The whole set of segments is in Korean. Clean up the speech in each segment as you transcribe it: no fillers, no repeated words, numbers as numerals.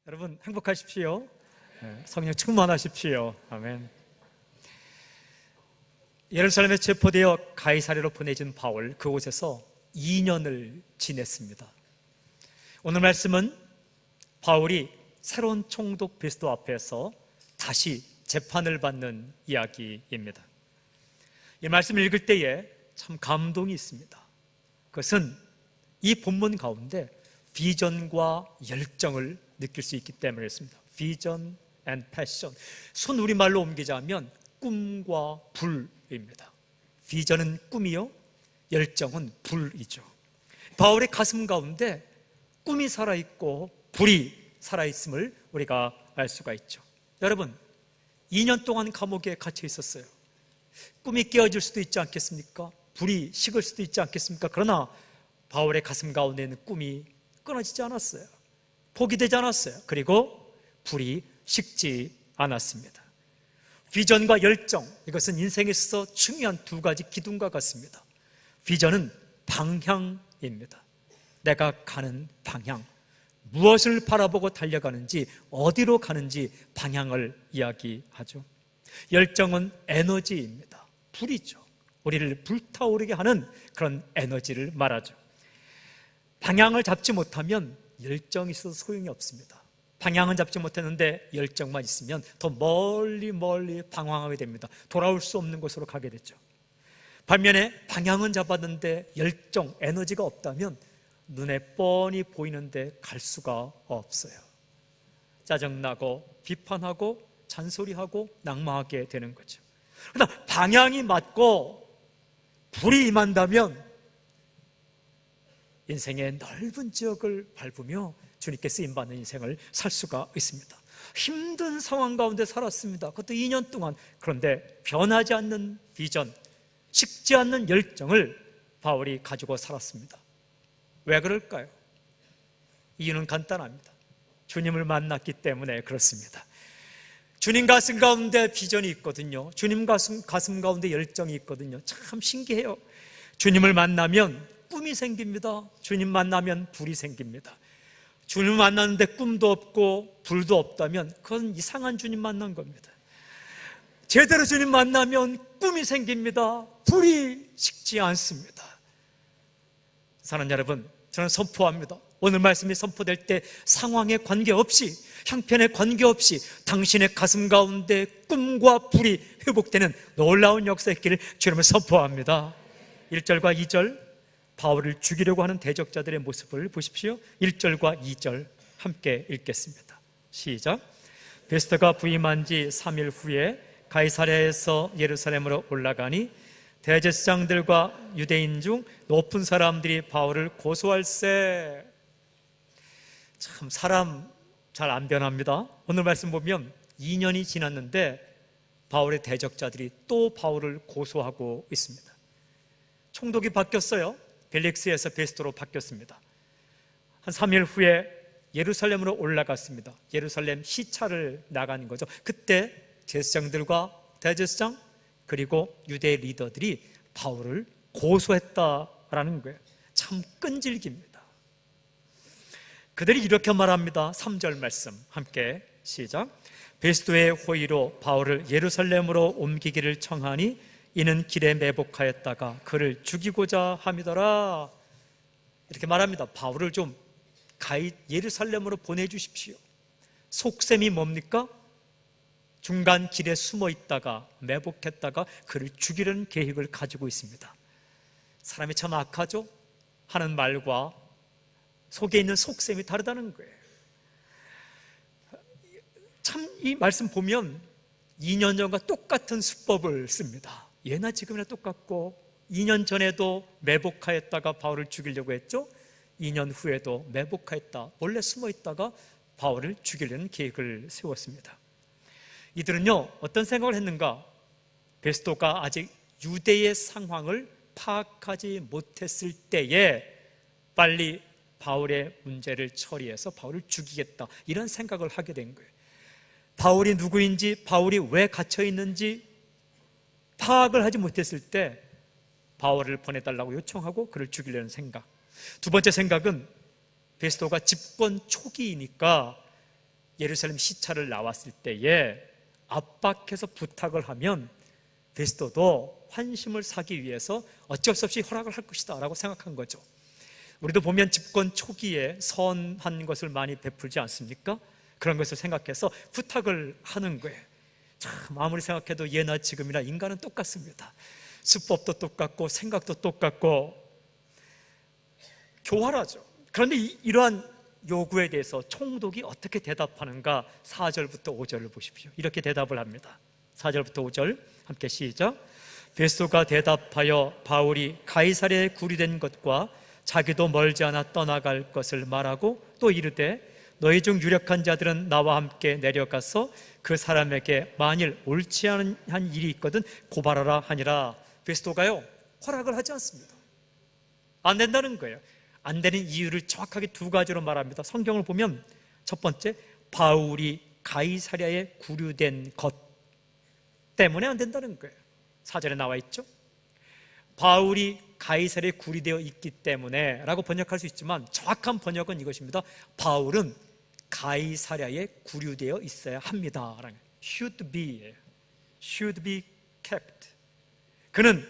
여러분 행복하십시오. 성령 충만하십시오. 아멘. 예루살렘에 체포되어 가이사랴로 보내진 바울, 그곳에서 2년을 지냈습니다. 오늘 말씀은 바울이 새로운 총독 베스도 앞에서 다시 재판을 받는 이야기입니다. 이 말씀을 읽을 때에 참 감동이 있습니다. 그것은 이 본문 가운데 비전과 열정을 느낄 수 있기 때문이었습니다. 비전 and passion. 순 우리말로 옮기자면 꿈과 불입니다. 비전은 꿈이요, 열정은 불이죠. 바울의 가슴 가운데 꿈이 살아있고 불이 살아있음을 우리가 알 수가 있죠. 여러분, 2년 동안 감옥에 갇혀 있었어요. 꿈이 깨어질 수도 있지 않겠습니까? 불이 식을 수도 있지 않겠습니까? 그러나 바울의 가슴 가운데 있는 꿈이 끊어지지 않았어요. 포기되지 않았어요. 그리고 불이 식지 않았습니다. 비전과 열정, 이것은 인생에 있어서 중요한 두 가지 기둥과 같습니다. 비전은 방향입니다. 내가 가는 방향, 무엇을 바라보고 달려가는지, 어디로 가는지 방향을 이야기하죠. 열정은 에너지입니다. 불이죠. 우리를 불타오르게 하는 그런 에너지를 말하죠. 방향을 잡지 못하면 열정이 있어서 소용이 없습니다. 방향은 잡지 못했는데 열정만 있으면 더 멀리 방황하게 됩니다. 돌아올 수 없는 곳으로 가게 되죠. 반면에 방향은 잡았는데 열정, 에너지가 없다면 눈에 뻔히 보이는데 갈 수가 없어요. 짜증나고 비판하고 잔소리하고 낙마하게 되는 거죠. 그러나 방향이 맞고 불이 임한다면 인생의 넓은 지역을 밟으며 주님께 쓰임받는 인생을 살 수가 있습니다. 힘든 상황 가운데 살았습니다. 그것도 2년 동안. 그런데 변하지 않는 비전, 식지 않는 열정을 바울이 가지고 살았습니다. 왜 그럴까요? 이유는 간단합니다. 주님을 만났기 때문에 그렇습니다. 주님 가슴 가운데 비전이 있거든요. 주님 가슴 가운데 열정이 있거든요. 참 신기해요. 주님을 만나면 꿈이 생깁니다. 주님 만나면 불이 생깁니다. 주님 만났는데 꿈도 없고 불도 없다면 그건 이상한 주님 만난 겁니다. 제대로 주님 만나면 꿈이 생깁니다. 불이 식지 않습니다. 사랑하는 여러분, 저는 선포합니다. 오늘 말씀이 선포될 때 상황에 관계없이, 형편에 관계없이 당신의 가슴 가운데 꿈과 불이 회복되는 놀라운 역사의 길을 주님을 선포합니다. 1절과 2절, 바울을 죽이려고 하는 대적자들의 모습을 보십시오. 1절과 2절 함께 읽겠습니다. 시작. 베스터가 부임한 지 3일 후에 가이사랴에서 예루살렘으로 올라가니 대제사장들과 유대인 중 높은 사람들이 바울을 고소할세. 참 사람 잘 안 변합니다. 오늘 말씀 보면 2년이 지났는데 바울의 대적자들이 또 바울을 고소하고 있습니다. 총독이 바뀌었어요. 벨릭스에서 베스토로 바뀌었습니다. 한 3일 후에 예루살렘으로 올라갔습니다. 예루살렘 시차를 나가는 거죠. 그때 제사장들과 대제사장 그리고 유대 리더들이 바울을 고소했다라는 거예요. 참 끈질깁니다. 그들이 이렇게 말합니다. 3절 말씀 함께 시작. 베스도의 호의로 바울을 예루살렘으로 옮기기를 청하니 이는 길에 매복하였다가 그를 죽이고자 함이더라. 이렇게 말합니다. 바울을 좀 예루살렘으로 보내주십시오. 속셈이 뭡니까? 중간 길에 숨어 있다가 매복했다가 그를 죽이려는 계획을 가지고 있습니다. 사람이 참 악하죠? 하는 말과 속에 있는 속셈이 다르다는 거예요. 참 이 말씀 보면 2년 전과 똑같은 수법을 씁니다. 예나 지금이나 똑같고 2년 전에도 매복하였다가 바울을 죽이려고 했죠. 2년 후에도 매복하였다, 몰래 숨어 있다가 바울을 죽이려는 계획을 세웠습니다. 이들은요 어떤 생각을 했는가? 베스도가 아직 유대의 상황을 파악하지 못했을 때에 빨리 바울의 문제를 처리해서 바울을 죽이겠다, 이런 생각을 하게 된 거예요. 바울이 누구인지, 바울이 왜 갇혀 있는지 파악을 하지 못했을 때 바울을 보내달라고 요청하고 그를 죽이려는 생각. 두 번째 생각은 베스도가 집권 초기이니까 예루살렘 시차를 나왔을 때에 압박해서 부탁을 하면 베스토도 환심을 사기 위해서 어쩔 수 없이 허락을 할 것이다 라고 생각한 거죠. 우리도 보면 집권 초기에 선한 것을 많이 베풀지 않습니까? 그런 것을 생각해서 부탁을 하는 거예요. 참 아무리 생각해도 예나 지금이나 인간은 똑같습니다. 수법도 똑같고 생각도 똑같고 교활하죠. 그런데 이러한 요구에 대해서 총독이 어떻게 대답하는가? 4절부터 5절을 보십시오. 이렇게 대답을 합니다. 4절부터 5절 함께 시작. 베스토가 대답하여 바울이 가이사랴에 구류된 것과 자기도 멀지 않아 떠나갈 것을 말하고 또 이르되 너희 중 유력한 자들은 나와 함께 내려가서 그 사람에게 만일 옳지 않은 일이 있거든 고발하라 하니라. 베스토가요 허락을 하지 않습니다. 안 된다는 거예요. 안 되는 이유를 정확하게 두 가지로 말합니다. 성경을 보면 첫 번째, 바울이 가이사랴에 구류된 것 때문에 안 된다는 거예요. 4절에 나와 있죠. 바울이 가이사랴에 구류되어 있기 때문에 라고 번역할 수 있지만 정확한 번역은 이것입니다. 바울은 가이사랴에 구류되어 있어야 합니다. should be kept. 그는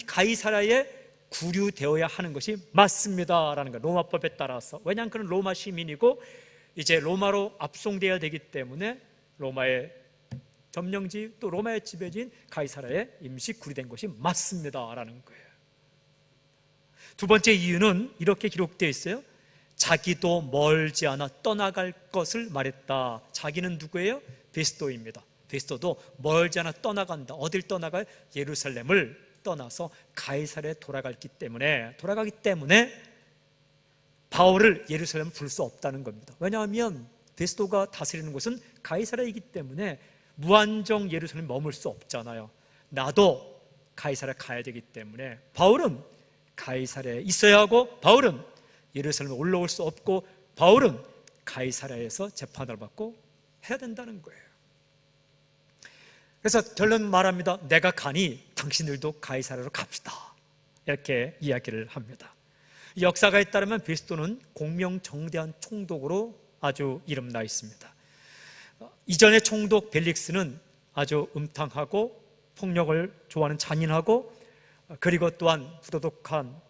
가이사랴에 구류되어야 하는 것이 맞습니다라는 거예요. 로마법에 따라서. 왜냐하면 그는 로마 시민이고 이제 로마로 압송되어야 되기 때문에 로마의 점령지 또 로마의 지배지인 가이사랴에 임시 구류된 것이 맞습니다라는 거예요. 두 번째 이유는 이렇게 기록되어 있어요. 자기도 멀지 않아 떠나갈 것을 말했다. 자기는 누구예요? 베스토입니다. 베스토도 멀지 않아 떠나간다. 어딜 떠나가요? 예루살렘을 떠나서 가이사랴에 돌아가기 때문에 바울을 예루살렘 부를 수 없다는 겁니다. 왜냐하면 베스토가 다스리는 곳은 가이사랴이기 때문에 무한정 예루살렘에 머물 수 없잖아요. 나도 가이사랴 가야 되기 때문에 바울은 가이사랴에 있어야 하고 바울은 예루살렘에 올라올 수 없고 바울은 가이사랴에서 재판을 받고 해야 된다는 거예요. 그래서 결론 말합니다. 내가 가니 당신들도 가이사랴로 갑시다. 이렇게 이야기를 합니다. 역사가에 따르면 베스토는 공명정대한 총독으로 아주 이름나 있습니다. 이전의 총독 벨릭스는 아주 음탕하고 폭력을 좋아하는 잔인하고 그리고 또한 부도덕한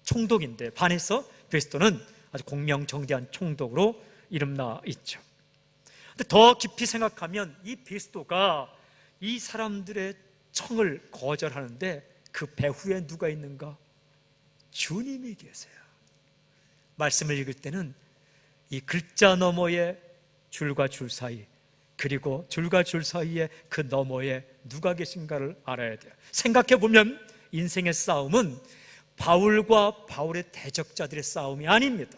총독인데 반해서 베스토는 아주 공명정대한 총독으로 이름나 있죠. 근데 더 깊이 생각하면 이 베스토가 이 사람들의 청을 거절하는데 그 배후에 누가 있는가? 주님이 계세요. 말씀을 읽을 때는 이 글자 너머에 줄과 줄 사이 그리고 줄과 줄 사이에 그 너머에 누가 계신가를 알아야 돼요. 생각해 보면 인생의 싸움은 바울과 바울의 대적자들의 싸움이 아닙니다.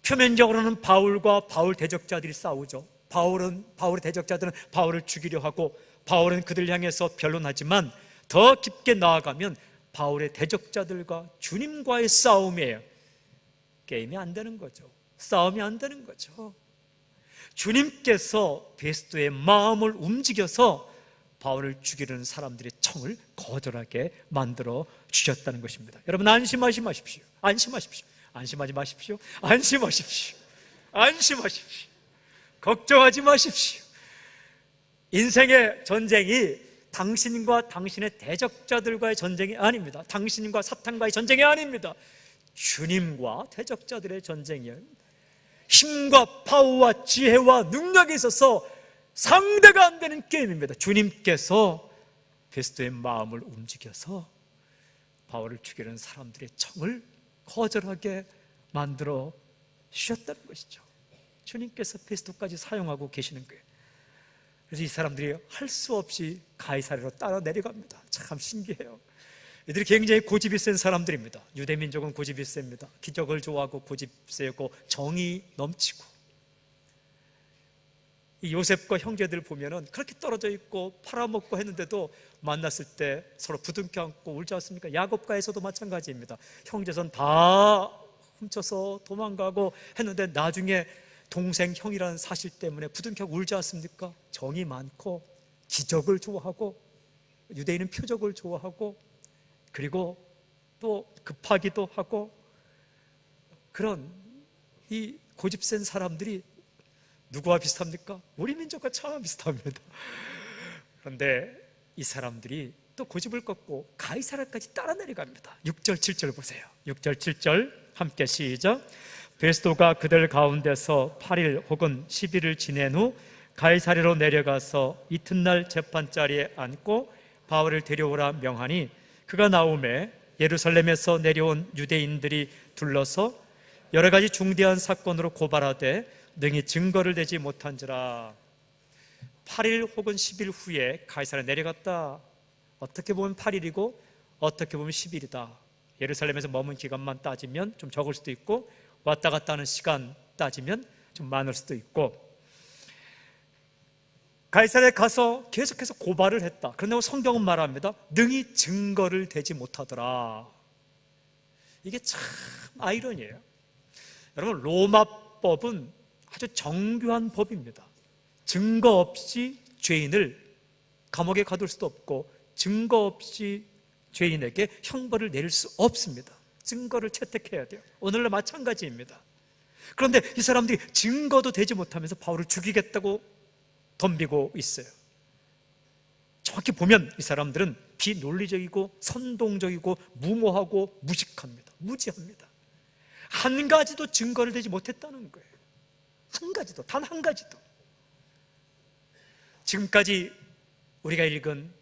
표면적으로는 바울과 바울 대적자들이 싸우죠. 바울의 대적자들은 바울을 죽이려 하고 바울은 그들을 향해서 변론하지만 더 깊게 나아가면 바울의 대적자들과 주님과의 싸움이에요. 게임이 안 되는 거죠. 싸움이 안 되는 거죠. 주님께서 베스토의 마음을 움직여서 바울을 죽이려는 사람들의 청을 거절하게 만들어 주셨다는 것입니다. 여러분 안심하지 마십시오. 안심하지 마십시오. 걱정하지 마십시오. 인생의 전쟁이 당신과 당신의 대적자들과의 전쟁이 아닙니다. 당신과 사탄과의 전쟁이 아닙니다. 주님과 대적자들의 전쟁이에요. 힘과 파워와 지혜와 능력이 있어서 상대가 안 되는 게임입니다. 주님께서 베스토의 마음을 움직여서 바울을 죽이려는 사람들의 청을 거절하게 만들어 주셨다는 것이죠. 주님께서 베스토까지 사용하고 계시는 거예요. 그래서 이 사람들이 할 수 없이 가이사랴로 따라 내려갑니다. 참 신기해요. 이들이 굉장히 고집이 센 사람들입니다. 유대민족은 고집이 셉니다. 기적을 좋아하고 고집 세고 정이 넘치고. 이 요셉과 형제들 보면은 그렇게 떨어져 있고 팔아먹고 했는데도 만났을 때 서로 부둥켜 안고 울지 않습니까? 야곱과에서도 마찬가지입니다. 형제선 다 훔쳐서 도망가고 했는데 나중에 동생 형이라는 사실 때문에 부둥켜 울지 않습니까? 정이 많고 기적을 좋아하고 유대인은 표적을 좋아하고 그리고 또 급하기도 하고 그런 이 고집센 사람들이 누구와 비슷합니까? 우리 민족과 참 비슷합니다. 그런데 이 사람들이 또 고집을 꺾고 가이사랴까지 따라 내려갑니다. 6절 7절 보세요. 6절 7절 함께 시작. 베스도가 그들 가운데서 8일 혹은 10일을 지낸 후 가이사랴로 내려가서 이튿날 재판자리에 앉고 바울을 데려오라 명하니 그가 나오매 예루살렘에서 내려온 유대인들이 둘러서 여러 가지 중대한 사건으로 고발하되 능히 증거를 대지 못한지라. 8일 혹은 10일 후에 가이사랴에 내려갔다. 어떻게 보면 8일이고 어떻게 보면 10일이다. 예루살렘에서 머문 기간만 따지면 좀 적을 수도 있고 왔다 갔다 하는 시간 따지면 좀 많을 수도 있고, 가이사랴에 가서 계속해서 고발을 했다. 그런데 성경은 말합니다. 능히 증거를 대지 못하더라. 이게 참 아이러니예요. 여러분, 로마법은 아주 정교한 법입니다. 증거 없이 죄인을 감옥에 가둘 수도 없고 증거 없이 죄인에게 형벌을 내릴 수 없습니다. 증거를 채택해야 돼요. 오늘날 마찬가지입니다. 그런데 이 사람들이 증거도 되지 못하면서 바울을 죽이겠다고 덤비고 있어요. 정확히 보면 이 사람들은 비논리적이고 선동적이고 무모하고 무식합니다. 무지합니다. 한 가지도 증거를 대지 못했다는 거예요. 한 가지도, 단 한 가지도. 지금까지 우리가 읽은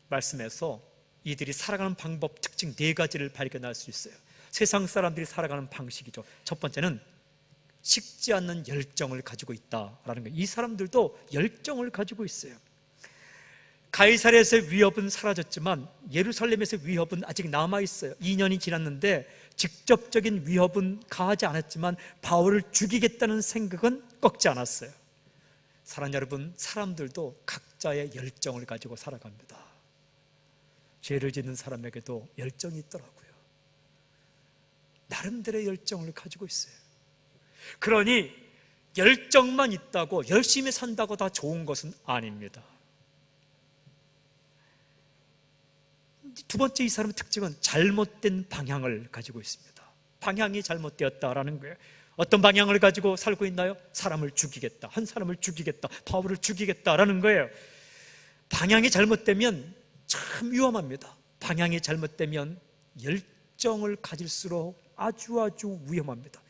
말씀에서 이들이 살아가는 방법, 특징 4가지를 발견할 수 있어요. 세상 사람들이 살아가는 방식이죠. 첫 번째는 식지 않는 열정을 가지고 있다라는 거예요. 이 사람들도 열정을 가지고 있어요. 가이사랴에서의 위협은 사라졌지만 예루살렘에서의 위협은 아직 남아있어요. 2년이 지났는데 직접적인 위협은 가하지 않았지만 바울을 죽이겠다는 생각은 꺾지 않았어요. 사랑하는 여러분, 사람들도 각자의 열정을 가지고 살아갑니다. 죄를 짓는 사람에게도 열정이 있더라고요. 나름대로의 열정을 가지고 있어요. 그러니 열정만 있다고 열심히 산다고 다 좋은 것은 아닙니다. 두 번째, 이 사람의 특징은 잘못된 방향을 가지고 있습니다. 방향이 잘못되었다라는 거예요. 어떤 방향을 가지고 살고 있나요? 사람을 죽이겠다, 한 사람을 죽이겠다, 바울을 죽이겠다라는 거예요. 방향이 잘못되면 참 위험합니다. 방향이 잘못되면 열정을 가질수록 아주 위험합니다.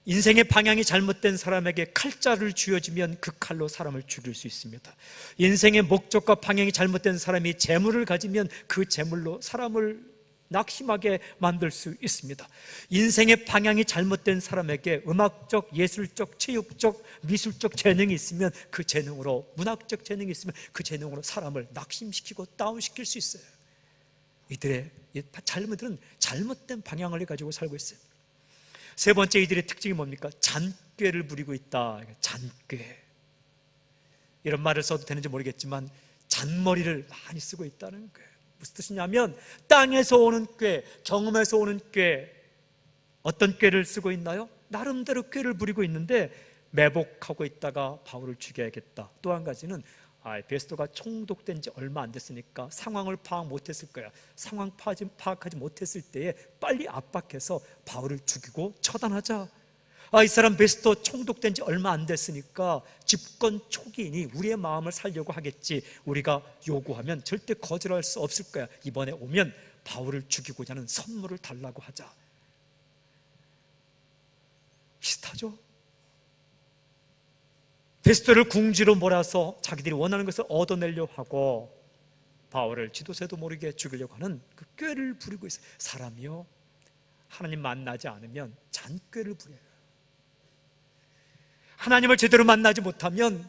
인생의 방향이 잘못된 사람에게 칼자를 쥐어주면 그 칼로 사람을 죽일 수 있습니다. 인생의 목적과 방향이 잘못된 사람이 재물을 가지면 그 재물로 사람을 낙심하게 만들 수 있습니다. 인생의 방향이 잘못된 사람에게 음악적, 예술적, 체육적, 미술적 재능이 있으면 그 재능으로, 문학적 재능이 있으면 그 재능으로 사람을 낙심시키고 다운시킬 수 있어요. 이들의 잘못들은 잘못된 방향을 가지고 살고 있어요. 세 번째, 이들의 특징이 뭡니까? 잔꾀를 부리고 있다. 잔꾀. 이런 말을 써도 되는지 모르겠지만 잔머리를 많이 쓰고 있다는 거예요. 무슨 뜻이냐면 땅에서 오는 꾀, 경험에서 오는 꾀. 어떤 꾀를 쓰고 있나요? 나름대로 꾀를 부리고 있는데 매복하고 있다가 바울을 죽여야겠다. 또 한 가지는 베스도가 총독된 지 얼마 안 됐으니까 상황을 파악 못했을 거야. 상황 파악하지 못했을 때에 빨리 압박해서 바울을 죽이고 처단하자. 이 사람 베스도 총독된 지 얼마 안 됐으니까 집권 초기이니 우리의 마음을 살려고 하겠지. 우리가 요구하면 절대 거절할 수 없을 거야. 이번에 오면 바울을 죽이고자 하는 선물을 달라고 하자. 비슷하죠? 베스도를 궁지로 몰아서 자기들이 원하는 것을 얻어내려고 하고 바울을 지도새도 모르게 죽이려고 하는 그 꾀를 부리고 있어요. 사람이요, 하나님 만나지 않으면 잔꾀를 부려요. 하나님을 제대로 만나지 못하면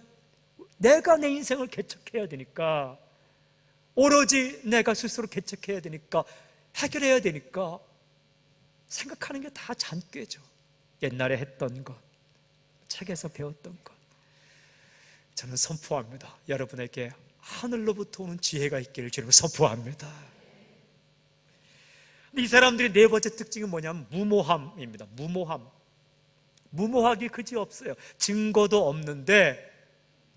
내가 내 인생을 개척해야 되니까, 오로지 내가 스스로 개척해야 되니까, 해결해야 되니까 생각하는 게 다 잔꾀죠. 옛날에 했던 것, 책에서 배웠던 것. 저는 선포합니다. 여러분에게 하늘로부터 오는 지혜가 있기를 주님을 선포합니다. 이 사람들의 네 번째 특징은 뭐냐면 무모함입니다. 무모하기 그지없어요. 증거도 없는데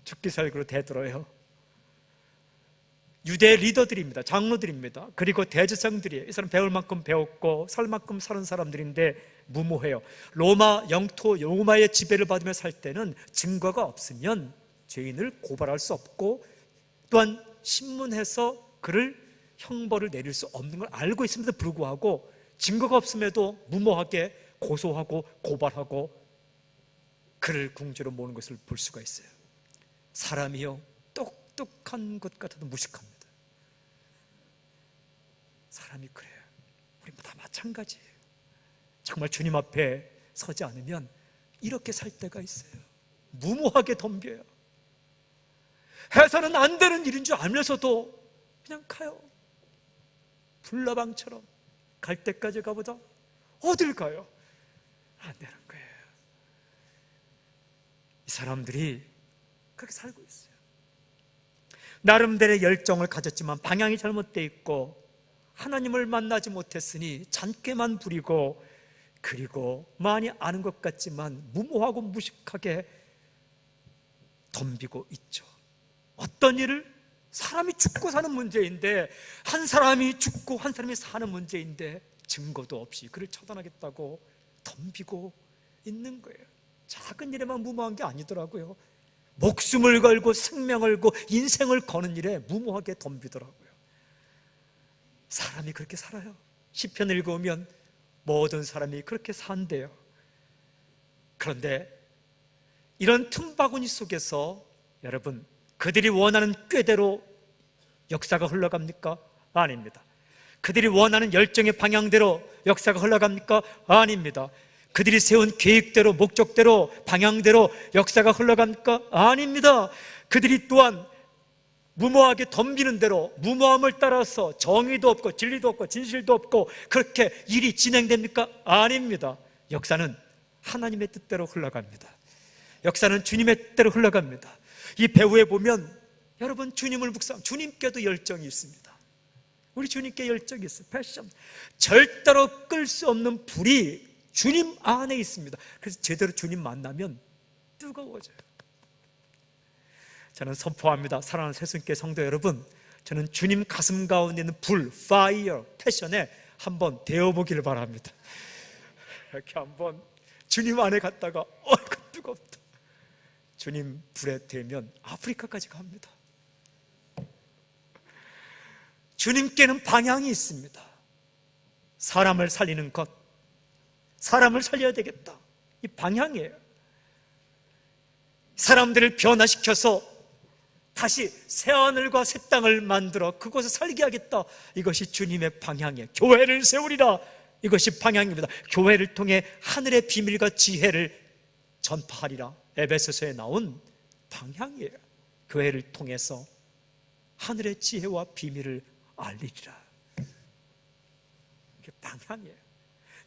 죽기 살기로 대들어요. 유대 리더들입니다. 장로들입니다. 그리고 대제사장들이에요. 이 사람 배울 만큼 배웠고 살 만큼 사는 사람들인데 무모해요. 로마 영토, 로마의 지배를 받으며 살 때는 증거가 없으면 죄인을 고발할 수 없고 또한 신문해서 그를 형벌을 내릴 수 없는 걸 알고 있음에도 불구하고 증거가 없음에도 무모하게 고소하고 고발하고 그를 궁지로 모는 것을 볼 수가 있어요. 사람이요 똑똑한 것 같아도 무식합니다. 사람이 그래요. 우리 다 마찬가지예요. 정말 주님 앞에 서지 않으면 이렇게 살 때가 있어요. 무모하게 덤벼요. 해서는 안 되는 일인 줄 알면서도 그냥 가요. 불나방처럼 갈 때까지 가보자. 어딜 가요? 안 되는 거예요. 이 사람들이 그렇게 살고 있어요. 나름대로의 열정을 가졌지만 방향이 잘못되어 있고 하나님을 만나지 못했으니 잔꾀만 부리고 그리고 많이 아는 것 같지만 무모하고 무식하게 덤비고 있죠. 어떤 일을 사람이 죽고 사는 문제인데 한 사람이 죽고 한 사람이 사는 문제인데 증거도 없이 그를 처단하겠다고 덤비고 있는 거예요. 작은 일에만 무모한 게 아니더라고요. 목숨을 걸고 생명을 걸고 인생을 거는 일에 무모하게 덤비더라고요. 사람이 그렇게 살아요. 시편을 읽으면 모든 사람이 그렇게 산대요. 그런데 이런 틈바구니 속에서 여러분 그들이 원하는 꾀대로 역사가 흘러갑니까? 아닙니다. 그들이 원하는 열정의 방향대로 역사가 흘러갑니까? 아닙니다. 그들이 세운 계획대로 목적대로 방향대로 역사가 흘러갑니까? 아닙니다. 그들이 또한 무모하게 덤비는 대로 무모함을 따라서 정의도 없고 진리도 없고 진실도 없고 그렇게 일이 진행됩니까? 아닙니다. 역사는 하나님의 뜻대로 흘러갑니다. 역사는 주님의 뜻대로 흘러갑니다. 이 배후에 보면 여러분 주님을 묵상, 주님께도 열정이 있습니다. 우리 주님께 열정이 있어요. 패션. 절대로 끌 수 없는 불이 주님 안에 있습니다. 그래서 제대로 주님 만나면 뜨거워져요. 저는 선포합니다. 사랑하는 새순교회 성도 여러분, 저는 주님 가슴 가운데 있는 불, 파이어, 패션에 한번 데워보기를 바랍니다. 이렇게 한번 주님 안에 갔다가 뜨겁다. 주님 불에 대면 아프리카까지 갑니다. 주님께는 방향이 있습니다. 사람을 살리는 것, 사람을 살려야 되겠다. 이 방향이에요. 사람들을 변화시켜서 다시 새하늘과 새 땅을 만들어 그곳을 살게 하겠다. 이것이 주님의 방향이에요. 교회를 세우리라. 이것이 방향입니다. 교회를 통해 하늘의 비밀과 지혜를 전파하리라. 에베소서에 나온 방향이에요. 교회를 통해서 하늘의 지혜와 비밀을 알리리라. 이게 방향이에요.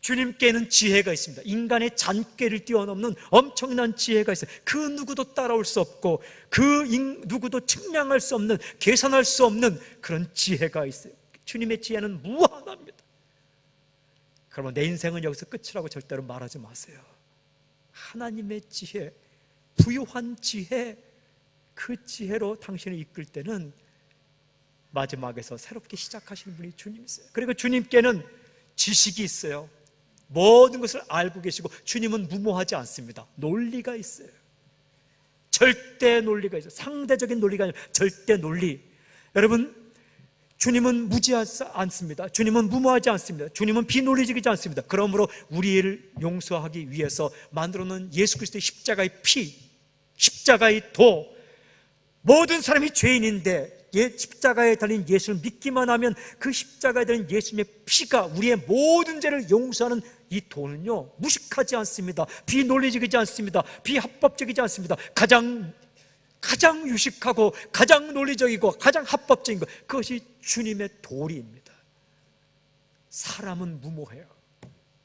주님께는 지혜가 있습니다. 인간의 잔꾀를 뛰어넘는 엄청난 지혜가 있어요. 그 누구도 따라올 수 없고 그 누구도 측량할 수 없는, 계산할 수 없는 그런 지혜가 있어요. 주님의 지혜는 무한합니다. 그러면 내 인생은 여기서 끝이라고 절대로 말하지 마세요. 하나님의 지혜, 부유한 지혜, 그 지혜로 당신을 이끌 때는 마지막에서 새롭게 시작하시는 분이 주님이세요. 그리고 주님께는 지식이 있어요. 모든 것을 알고 계시고 주님은 무모하지 않습니다. 논리가 있어요. 절대 논리가 있어요. 상대적인 논리가 아니라 절대 논리. 여러분, 주님은 무지하지 않습니다. 주님은 무모하지 않습니다. 주님은 비논리적이지 않습니다. 그러므로 우리를 용서하기 위해서 만들어놓은 예수 그리스도의 십자가의 피, 십자가의 도, 모든 사람이 죄인인데 십자가에 달린 예수를 믿기만 하면 그 십자가에 달린 예수님의 피가 우리의 모든 죄를 용서하는 이 도는요, 무식하지 않습니다. 비논리적이지 않습니다. 비합법적이지 않습니다. 가장 유식하고 가장 논리적이고 가장 합법적인 것, 그것이 주님의 도리입니다. 사람은 무모해요.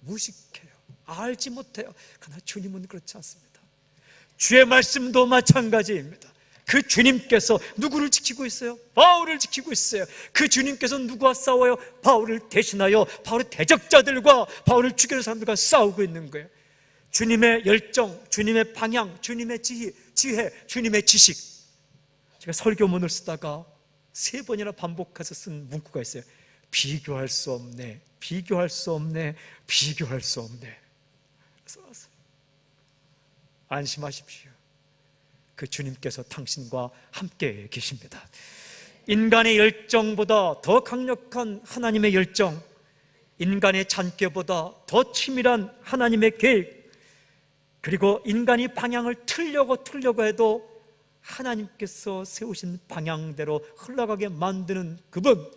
무식해요. 알지 못해요. 그러나 주님은 그렇지 않습니다. 주의 말씀도 마찬가지입니다. 그 주님께서 누구를 지키고 있어요? 바울을 지키고 있어요. 그 주님께서 누구와 싸워요? 바울을 대신하여 바울의 대적자들과 바울을 죽이는 사람들과 싸우고 있는 거예요. 주님의 열정, 주님의 방향, 주님의 지혜, 주님의 지식. 제가 설교문을 쓰다가 3번이나 반복해서 쓴 문구가 있어요. 비교할 수 없네, 비교할 수 없네, 비교할 수 없네. 써놨어요. 안심하십시오. 그 주님께서 당신과 함께 계십니다. 인간의 열정보다 더 강력한 하나님의 열정, 인간의 잔꾀보다 더 치밀한 하나님의 계획, 그리고 인간이 방향을 틀려고 해도 하나님께서 세우신 방향대로 흘러가게 만드는 그분,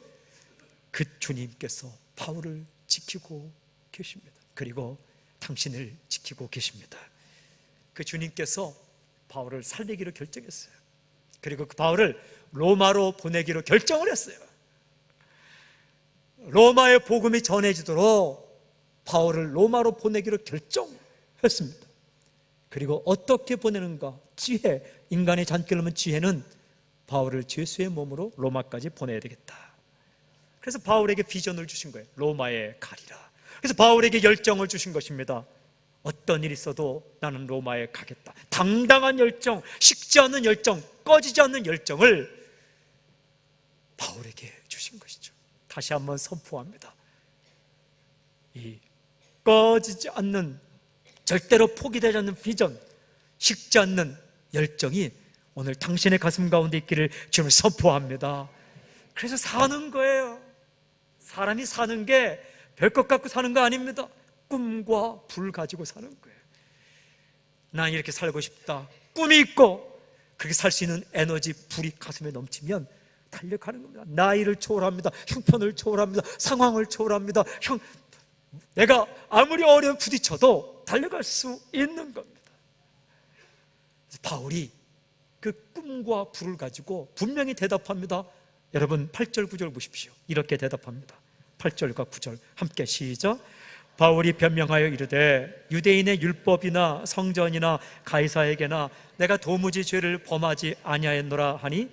그 주님께서 바울을 지키고 계십니다. 그리고 당신을 지키고 계십니다. 그 주님께서 바울을 살리기로 결정했어요. 그리고 그 바울을 로마로 보내기로 결정을 했어요. 로마의 복음이 전해지도록 바울을 로마로 보내기로 결정했습니다. 그리고 어떻게 보내는가? 지혜, 인간의 잔꾀로면 지혜는 바울을 죄수의 몸으로 로마까지 보내야 되겠다. 그래서 바울에게 비전을 주신 거예요. 로마에 가리라. 그래서 바울에게 열정을 주신 것입니다. 어떤 일이 있어도 나는 로마에 가겠다. 당당한 열정, 식지 않는 열정, 꺼지지 않는 열정을 바울에게 주신 것이죠. 다시 한번 선포합니다. 이 꺼지지 않는, 절대로 포기되지 않는 비전, 식지 않는 열정이 오늘 당신의 가슴 가운데 있기를 주님을 선포합니다. 그래서 사는 거예요. 사람이 사는 게 별것 갖고 사는 거 아닙니다. 꿈과 불 가지고 사는 거예요. 난 이렇게 살고 싶다, 꿈이 있고 그렇게 살 수 있는 에너지, 불이 가슴에 넘치면 달려가는 겁니다. 나이를 초월합니다. 형편을 초월합니다. 상황을 초월합니다. 내가 아무리 어려움 부딪혀도 달려갈 수 있는 겁니다. 바울이 그 꿈과 불을 가지고 분명히 대답합니다. 여러분 8절 9절 보십시오. 이렇게 대답합니다. 8절과 9절 함께 시작. 바울이 변명하여 이르되 유대인의 율법이나 성전이나 가이사에게나 내가 도무지 죄를 범하지 아니하였노라 하니,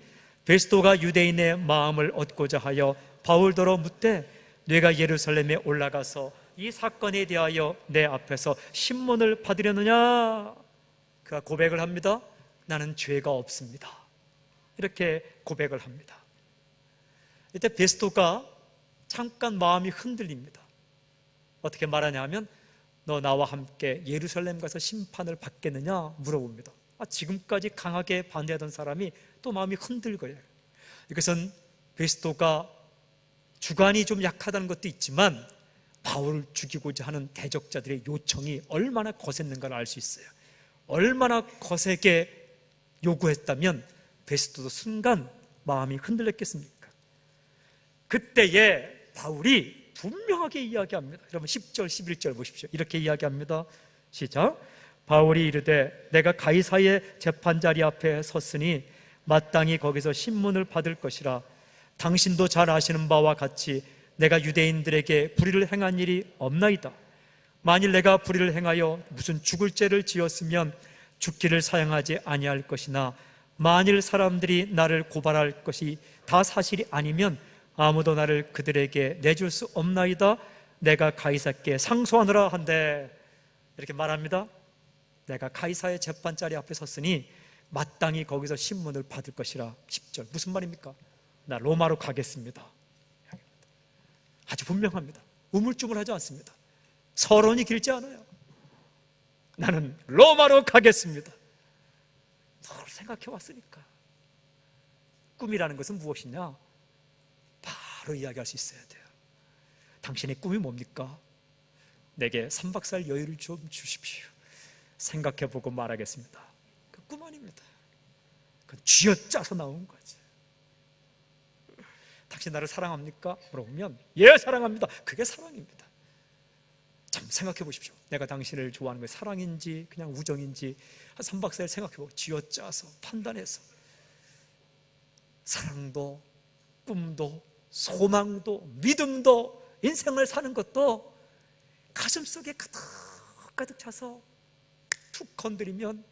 베스도가 유대인의 마음을 얻고자 하여 바울더러 묻되 네가 예루살렘에 올라가서 이 사건에 대하여 내 앞에서 신문을 받으려느냐? 그가 고백을 합니다. 나는 죄가 없습니다. 이렇게 고백을 합니다. 이때 베스도가 잠깐 마음이 흔들립니다. 어떻게 말하냐 하면 너 나와 함께 예루살렘 가서 심판을 받겠느냐 물어봅니다. 지금까지 강하게 반대하던 사람이 또 마음이 흔들거려요. 이것은 베스도가 주관이 좀 약하다는 것도 있지만 바울을 죽이고자 하는 대적자들의 요청이 얼마나 거셌는가를 알 수 있어요. 얼마나 거세게 요구했다면 베스도도 순간 마음이 흔들렸겠습니까? 그때에 바울이 분명하게 이야기합니다. 여러분 10절 11절 보십시오. 이렇게 이야기합니다. 시작. 바울이 이르되 내가 가이사의 재판자리 앞에 섰으니 마땅히 거기서 신문을 받을 것이라. 당신도 잘 아시는 바와 같이 내가 유대인들에게 불의를 행한 일이 없나이다. 만일 내가 불의를 행하여 무슨 죽을 죄를 지었으면 죽기를 사용하지 아니할 것이나, 만일 사람들이 나를 고발할 것이 다 사실이 아니면 아무도 나를 그들에게 내줄 수 없나이다. 내가 가이사께 상소하느라 한데, 이렇게 말합니다. 내가 가이사의 재판자리 앞에 섰으니 마땅히 거기서 신문을 받을 것이라. 10절 무슨 말입니까? 나 로마로 가겠습니다. 아주 분명합니다. 우물쭈물하지 않습니다. 서론이 길지 않아요. 나는 로마로 가겠습니다. 늘 생각해 왔으니까. 꿈이라는 것은 무엇이냐? 바로 이야기할 수 있어야 돼요. 당신의 꿈이 뭡니까? 내게 3박 4일 여유를 좀 주십시오. 생각해보고 말하겠습니다. 그 꿈 아닙니다. 그건 쥐어짜서 나온 거지. 당신 나를 사랑합니까? 물어보면 예, 사랑합니다. 그게 사랑입니다. 참 생각해 보십시오. 내가 당신을 좋아하는 게 사랑인지 그냥 우정인지 한 3박 4일 생각해보고 쥐어짜서 판단해서, 사랑도 꿈도 소망도 믿음도 인생을 사는 것도 가슴속에 가득 차서 툭 건드리면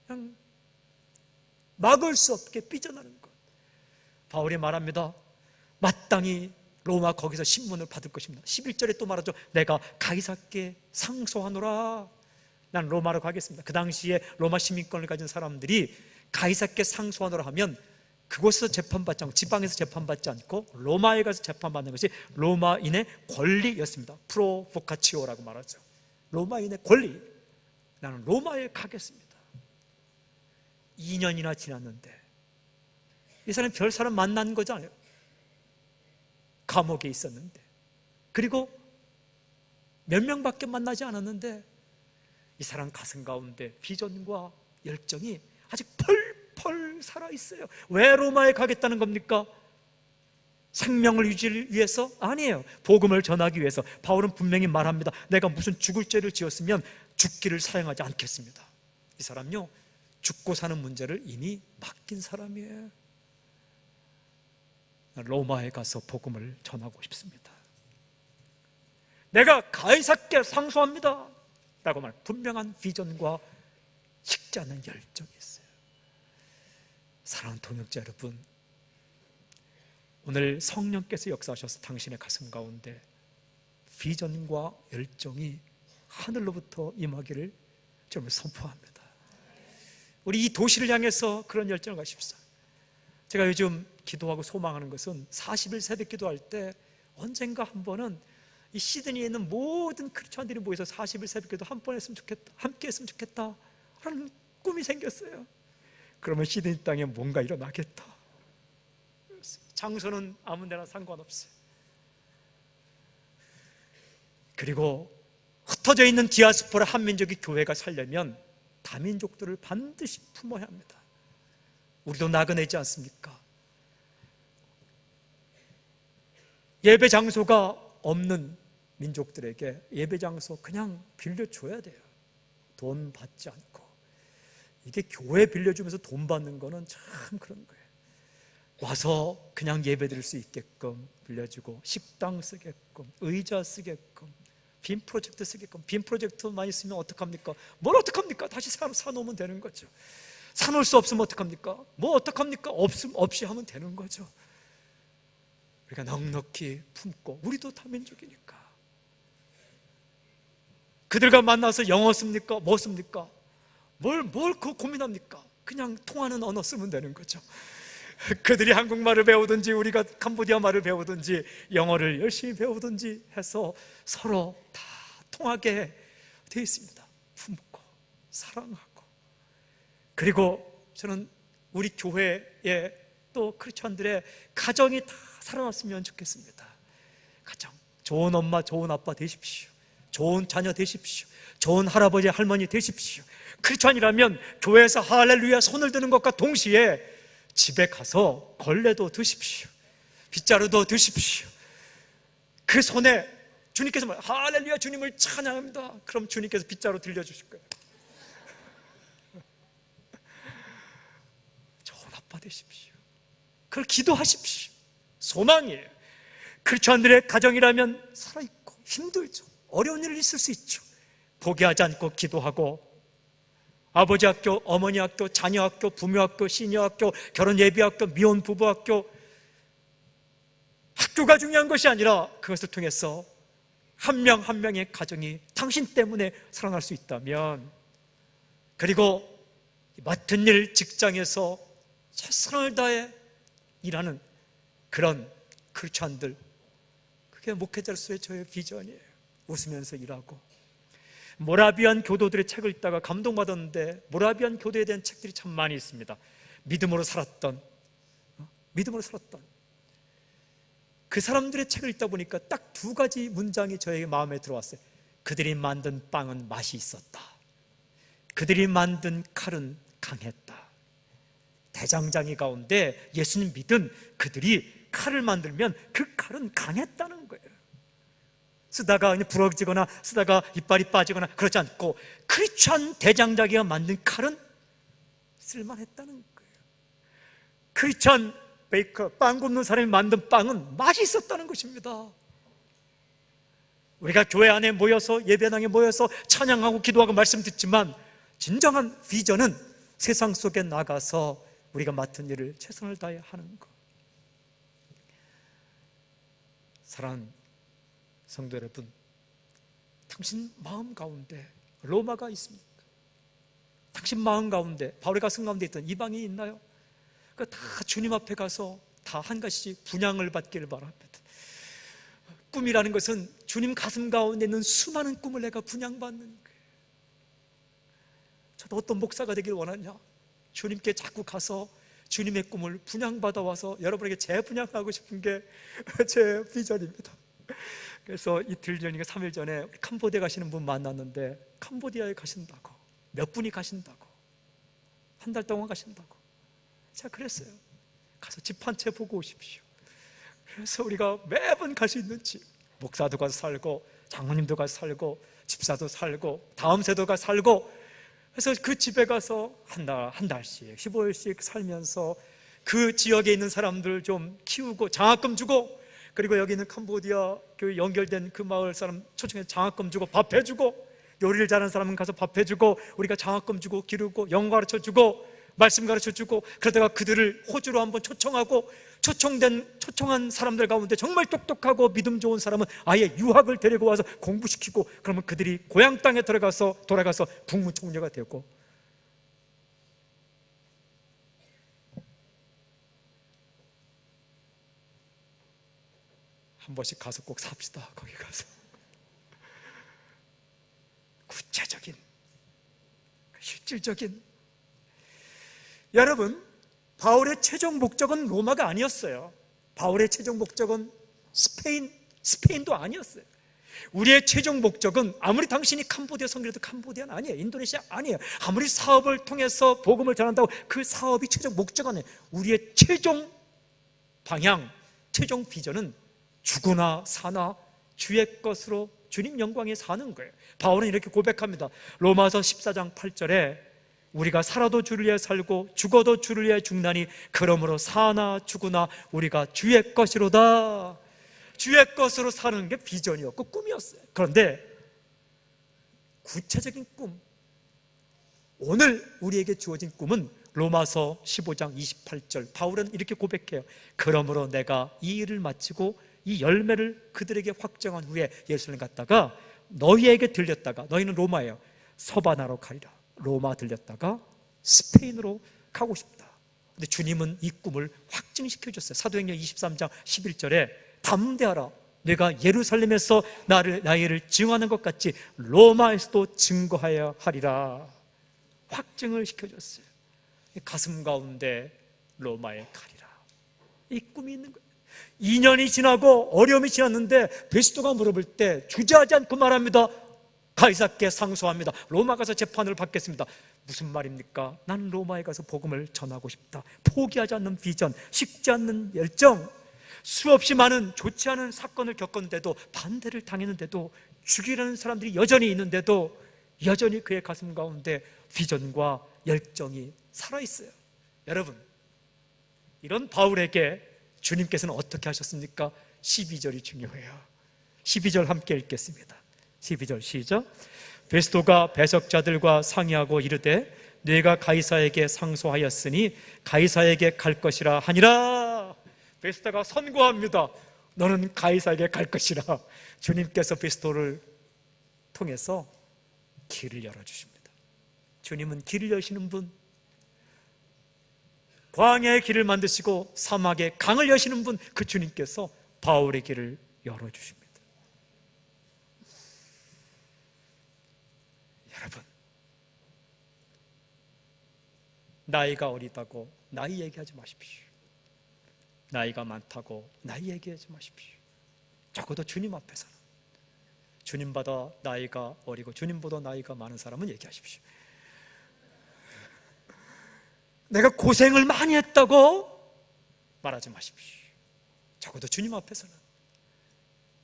그냥 막을 수 없게 삐져나는 것. 바울이 말합니다. 마땅히 로마 거기서 신문을 받을 것입니다. 11절에 또 말하죠. 내가 가이사께 상소하노라. 난 로마로 가겠습니다. 그 당시에 로마 시민권을 가진 사람들이 가이사께 상소하노라 하면 그곳에서 재판받지 않고 지방에서 재판받지 않고 로마에 가서 재판받는 것이 로마인의 권리였습니다. 프로보카치오라고 말하죠. 로마인의 권리. 나는 로마에 가겠습니다. 2년이나 지났는데 이 사람이 별 사람 만난 거잖아요. 감옥에 있었는데, 그리고 몇 명밖에 만나지 않았는데 이 사람 가슴 가운데 비전과 열정이 아직 펄펄 살아있어요. 왜 로마에 가겠다는 겁니까? 생명을 유지를 위해서? 아니에요. 복음을 전하기 위해서. 바울은 분명히 말합니다. 내가 무슨 죽을 죄를 지었으면 죽기를 사용하지 않겠습니다. 이 사람요, 죽고 사는 문제를 이미 맡긴 사람이에요. 로마에 가서 복음을 전하고 싶습니다. 내가 가이사께 상소합니다 라고 말, 분명한 비전과 식지 않는 열정이 있어요. 사랑하는 동역자 여러분, 오늘 성령께서 역사하셔서 당신의 가슴 가운데 비전과 열정이 하늘로부터 임하기를 좀 선포합니다. 우리 이 도시를 향해서 그런 열정을 가십시오. 제가 요즘 기도하고 소망하는 것은 40일 새벽 기도할 때 언젠가 한 번은 이 시드니에 있는 모든 크리스천들이 모여서 40일 새벽 기도 한 번 했으면 좋겠다, 함께 했으면 좋겠다 하는 꿈이 생겼어요. 그러면 시드니 땅에 뭔가 일어나겠다. 장소는 아무 데나 상관없어요. 그리고 흩어져 있는 디아스포라 한민족의 교회가 살려면 다민족들을 반드시 품어야 합니다. 우리도 나그네지 않습니까? 예배 장소가 없는 민족들에게 예배 장소 그냥 빌려줘야 돼요. 돈 받지 않고. 이게 교회 빌려주면서 돈 받는 거는 참 그런 거예요. 와서 그냥 예배 드릴 수 있게끔 빌려주고, 식당 쓰게끔, 의자 쓰게끔, 빔 프로젝트 쓰게끔. 빔 프로젝트만 있으면 어떡합니까? 뭘 어떡합니까? 다시 사놓으면 되는 거죠. 사놓을 수 없으면 어떡합니까? 뭐 어떡합니까? 없이 하면 되는 거죠. 우리가 넉넉히 품고, 우리도 다민족이니까. 그들과 만나서 영어 씁니까? 뭐 씁니까? 뭘 고민합니까? 그냥 통하는 언어 쓰면 되는 거죠. 그들이 한국말을 배우든지 우리가 캄보디아 말을 배우든지 영어를 열심히 배우든지 해서 서로 다 통하게 되어 있습니다. 품고 사랑하고. 그리고 저는 우리 교회에 또 크리스천들의 가정이 다 살아났으면 좋겠습니다. 가정, 좋은 엄마 좋은 아빠 되십시오. 좋은 자녀 되십시오. 좋은 할아버지 할머니 되십시오. 크리스천이라면 교회에서 할렐루야 손을 드는 것과 동시에 집에 가서 걸레도 드십시오. 빗자루도 드십시오. 그 손에 주님께서 할렐루야 주님을 찬양합니다. 그럼 주님께서 빗자루 들려주실 거예요. 좋은 아빠 되십시오. 그걸 기도하십시오. 소망이에요. 크리스천들의 가정이라면 살아있고 힘들죠. 어려운 일이 있을 수 있죠. 포기하지 않고 기도하고, 아버지 학교, 어머니 학교, 자녀 학교, 부모 학교, 시니어 학교, 결혼 예비 학교, 미혼 부부 학교, 학교가 중요한 것이 아니라 그것을 통해서 한 명 한 명의 가정이 당신 때문에 살아날 수 있다면, 그리고 맡은 일 직장에서 최선을 다해 일하는 그런 크리스천들, 그게 목회자로서의 저의 비전이에요. 웃으면서 일하고. 모라비안 교도들의 책을 읽다가 감동받았는데, 모라비안 교도에 대한 책들이 참 많이 있습니다. 믿음으로 살았던 그 사람들의 책을 읽다 보니까 딱 두 가지 문장이 저에게 마음에 들어왔어요. 그들이 만든 빵은 맛이 있었다. 그들이 만든 칼은 강했다. 대장장이 가운데 예수님 믿은 그들이 칼을 만들면 그 칼은 강했다는 거예요. 쓰다가 부러지거나 쓰다가 이빨이 빠지거나 그렇지 않고, 크리스천 대장장이가 만든 칼은 쓸만했다는 거예요. 크리스천 베이커, 빵 굽는 사람이 만든 빵은 맛이 있었다는 것입니다. 우리가 교회 안에 모여서, 예배당에 모여서 찬양하고 기도하고 말씀 듣지만, 진정한 비전은 세상 속에 나가서 우리가 맡은 일을 최선을 다해 하는 것. 사랑하는 성도 여러분, 당신 마음 가운데 로마가 있습니까? 당신 마음 가운데, 바울의 가슴 가운데 있던 이방인이 있나요? 다 주님 앞에 가서 다 한 가지씩 분양을 받기를 바랍니다. 꿈이라는 것은 주님 가슴 가운데 있는 수많은 꿈을 내가 분양받는 거예요. 저도 어떤 목사가 되길 원하냐? 주님께 자꾸 가서 주님의 꿈을 분양받아 와서 여러분에게 재분양하고 싶은 게 제 비전입니다. 그래서 이틀 전인가 3일 전에 캄보디아 가시는 분 만났는데, 캄보디아에 가신다고, 몇 분이 가신다고, 한 달 동안 가신다고. 제가 그랬어요. 가서 집 한 채 보고 오십시오. 그래서 우리가 매번 갈 수 있는 집, 목사도 가서 살고 장모님도 가서 살고 집사도 살고 다음 세도가 살고, 그래서 그 집에 가서 한 달씩 15일씩 살면서 그 지역에 있는 사람들 좀 키우고 장학금 주고, 그리고 여기 있는 캄보디아 그 연결된 그 마을 사람 초청해서 장학금 주고 밥 해주고, 요리를 잘하는 사람은 가서 밥 해주고, 우리가 장학금 주고 기르고 영어 가르쳐주고 말씀 가르쳐주고, 그러다가 그들을 호주로 한번 초청하고, 초청한 사람들 가운데 정말 똑똑하고 믿음 좋은 사람은 아예 유학을 데리고 와서 공부시키고, 그러면 그들이 고향 땅에 돌아가서 국무총리가 되고. 한 번씩 가서 꼭 삽시다. 거기 가서 구체적인, 실질적인. 여러분, 바울의 최종 목적은 로마가 아니었어요. 바울의 최종 목적은 스페인도 아니었어요. 우리의 최종 목적은, 아무리 당신이 캄보디아 선교해도 캄보디아는 아니에요. 인도네시아 아니에요. 아무리 사업을 통해서 복음을 전한다고 그 사업이 최종 목적 아니에요. 우리의 최종 방향, 최종 비전은 죽으나 사나 주의 것으로 주님 영광에 사는 거예요. 바울은 이렇게 고백합니다. 로마서 14장 8절에 우리가 살아도 주를 위해 살고 죽어도 주를 위해 죽나니 그러므로 사나 죽으나 우리가 주의 것이로다. 주의 것으로 사는 게 비전이었고 꿈이었어요. 그런데 구체적인 꿈, 오늘 우리에게 주어진 꿈은 로마서 15장 28절, 바울은 이렇게 고백해요. 그러므로 내가 이 일을 마치고 이 열매를 그들에게 확정한 후에 예루살렘 갔다가 너희에게 들렸다가, 너희는 로마예요, 서바나로 가리라. 로마 들렸다가 스페인으로 가고 싶다. 근데 주님은 이 꿈을 확증시켜 줬어요. 사도행전 23장 11절에 담대하라, 내가 예루살렘에서 나를 증언하는 것 같이 로마에서도 증거하여 하리라. 확증을 시켜줬어요. 가슴 가운데 로마에 가리라, 이 꿈이 있는 거예요. 2년이 지나고 어려움이 지났는데 베스토가 물어볼 때 주저하지 않고 말합니다. 가이사께 상소합니다. 로마 가서 재판을 받겠습니다. 무슨 말입니까? 나는 로마에 가서 복음을 전하고 싶다. 포기하지 않는 비전, 식지 않는 열정. 수없이 많은 좋지 않은 사건을 겪었는데도, 반대를 당했는데도, 죽이려는 사람들이 여전히 있는데도 여전히 그의 가슴 가운데 비전과 열정이 살아있어요. 여러분, 이런 바울에게 주님께서는 어떻게 하셨습니까? 12절이 중요해요. 12절 함께 읽겠습니다. 12절 시작. 베스토가 배석자들과 상의하고 이르되 네가 가이사에게 상소하였으니 가이사에게 갈 것이라 하니라. 베스토가 선고합니다. 너는 가이사에게 갈 것이라. 주님께서 베스토를 통해서 길을 열어주십니다. 주님은 길을 여시는 분, 광야의 길을 만드시고 사막의 강을 여시는 분, 그 주님께서 바울의 길을 열어주십니다. 여러분, 나이가 어리다고 나이 얘기하지 마십시오. 나이가 많다고 나이 얘기하지 마십시오. 적어도 주님 앞에서는, 주님보다 나이가 어리고 주님보다 나이가 많은 사람은 얘기하십시오. 내가 고생을 많이 했다고 말하지 마십시오. 적어도 주님 앞에서는.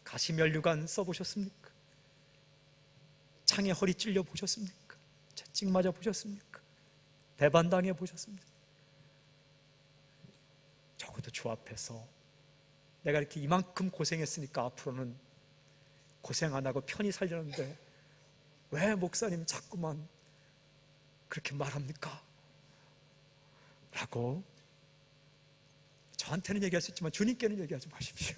가시면류관 써보셨습니까? 창에 허리 찔려 보셨습니까? 채찍 맞아 보셨습니까? 배반당해 보셨습니까? 적어도 주 앞에서 내가 이렇게 이만큼 고생했으니까 앞으로는 고생 안 하고 편히 살려는데 왜 목사님 자꾸만 그렇게 말합니까? 라고 저한테는 얘기할 수 있지만 주님께는 얘기하지 마십시오.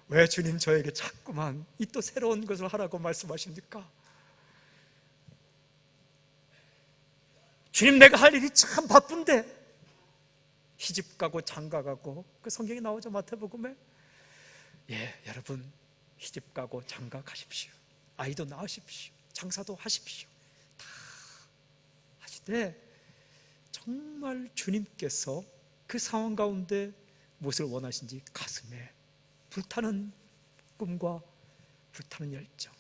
왜 주님 저에게 자꾸만 이 또 새로운 것을 하라고 말씀하십니까? 주님, 내가 할 일이 참 바쁜데 시집가고 장가가고 그 성경에 나오죠, 마태복음에. 예, 여러분 시집가고 장가가십시오. 아이도 낳으십시오. 장사도 하십시오. 다 하시되 정말 주님께서 그 상황 가운데 무엇을 원하신지 가슴에 불타는 꿈과 불타는 열정.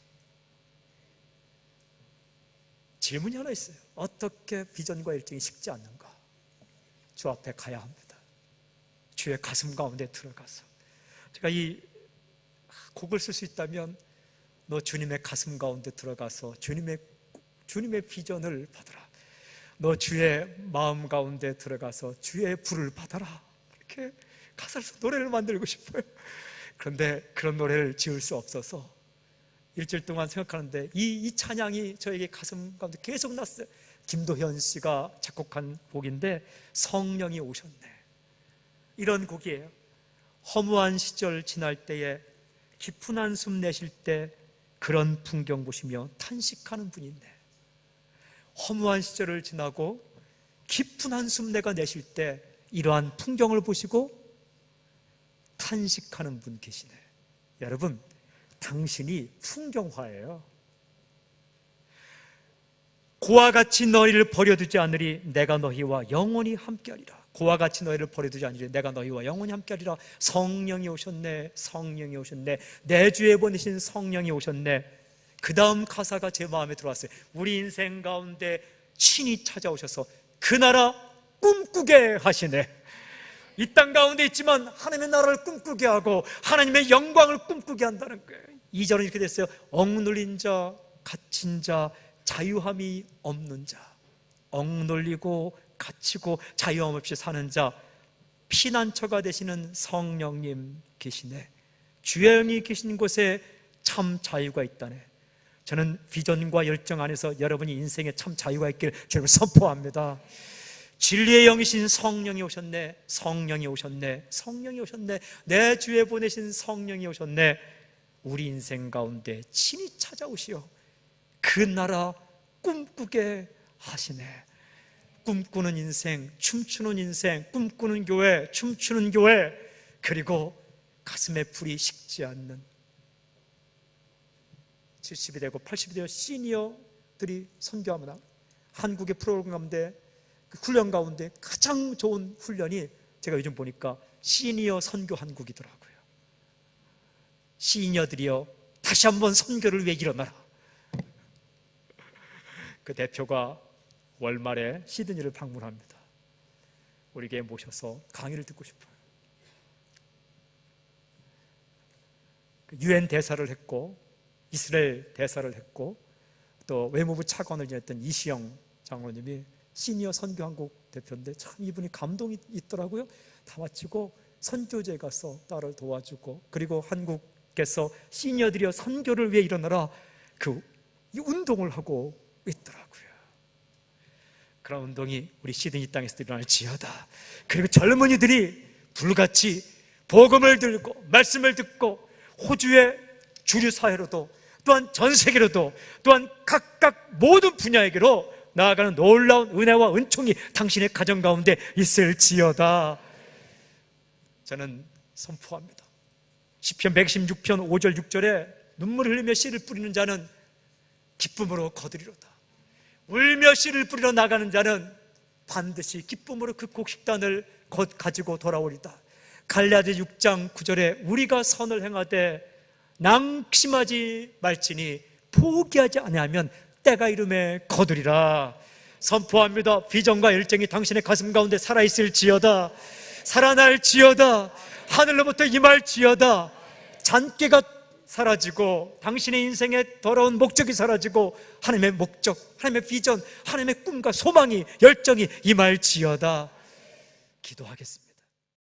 질문이 하나 있어요. 어떻게 비전과 열정이 식지 않는가? 주 앞에 가야 합니다. 주의 가슴 가운데 들어가서, 제가 이 곡을 쓸 수 있다면 너 주님의 가슴 가운데 들어가서 주님의 비전을 받아라. 너 주의 마음 가운데 들어가서 주의 불을 받아라. 이렇게 가사를 노래를 만들고 싶어요. 그런데 그런 노래를 지을 수 없어서 일주일 동안 생각하는데 이 찬양이 저에게 가슴 가운데 계속 났어요. 김도현 씨가 작곡한 곡인데 성령이 오셨네, 이런 곡이에요. 허무한 시절 지날 때에 깊은 한숨 내쉴 때 그런 풍경 보시며 탄식하는 분이 있네. 허무한 시절을 지나고 깊은 한숨 내가 내쉴 때 이러한 풍경을 보시고 탄식하는 분 계시네. 여러분, 당신이 풍경화예요. 고와 같이 너희를 버려두지 않으리 내가 너희와 영원히 함께하리라. 고와 같이 너희를 버려두지 않으리 내가 너희와 영원히 함께하리라. 성령이 오셨네, 성령이 오셨네, 내 주에 보내신 성령이 오셨네. 그 다음 가사가 제 마음에 들어왔어요. 우리 인생 가운데 친히 찾아오셔서 그 나라 꿈꾸게 하시네. 이 땅 가운데 있지만 하나님의 나라를 꿈꾸게 하고 하나님의 영광을 꿈꾸게 한다는 거예요. 2절은 이렇게 됐어요. 억눌린 자, 갇힌 자, 자유함이 없는 자. 억눌리고 갇히고 자유함 없이 사는 자, 피난처가 되시는 성령님 계시네. 주의 영이 계신 곳에 참 자유가 있다네. 저는 비전과 열정 안에서 여러분이 인생에 참 자유가 있길 주님을 선포합니다. 진리의 영이신 성령이 오셨네, 성령이 오셨네, 성령이 오셨네, 내 주에 보내신 성령이 오셨네. 우리 인생 가운데 친히 찾아오시어 그 나라 꿈꾸게 하시네. 꿈꾸는 인생, 춤추는 인생, 꿈꾸는 교회, 춤추는 교회, 그리고 가슴에 불이 식지 않는 70이 되고 80이 되어 시니어들이 선교합니다. 한국의 프로그램 가운데 그 훈련 가운데 가장 좋은 훈련이 제가 요즘 보니까 시니어 선교 한국이더라고요. 시니어들이여 다시 한번 선교를 위해 일어나라. 그 대표가 월말에 시드니를 방문합니다. 우리에게 모셔서 강의를 듣고 싶어요. UN 대사를 했고 이스라엘 대사를 했고 또 외무부 차관을 지냈던 이시영 장로님이 시니어 선교 한국 대표인데 참 이분이 감동이 있더라고요. 다 마치고 선교제 가서 딸을 도와주고, 그리고 한국께서 시니어들이여 선교를 위해 일어나라, 이 운동을 하고 있더라고요. 그런 운동이 우리 시드니 땅에서도 일어날지어다. 그리고 젊은이들이 불같이 복음을 들고 말씀을 듣고 호주의 주류 사회로도 또한 전 세계로도 또한 각각 모든 분야에게로 나아가는 놀라운 은혜와 은총이 당신의 가정 가운데 있을지어다. 저는 선포합니다. 시편 116편 5절 6절에 눈물 흘리며 씨를 뿌리는 자는 기쁨으로 거두리로다. 울며 씨를 뿌리러 나가는 자는 반드시 기쁨으로 그 곡식단을 가지고 돌아오리다. 갈라디 6장 9절에 우리가 선을 행하되 낭심하지 말지니 포기하지 아니하면 때가 이름에 거두리라. 선포합니다. 비전과 열정이 당신의 가슴 가운데 살아있을지어다. 살아날지어다. 하늘로부터 임할지어다. 잔꾀가 사라지고 당신의 인생에 더러운 목적이 사라지고 하나님의 목적, 하나님의 비전, 하나님의 꿈과 소망이, 열정이 임할지어다. 기도하겠습니다.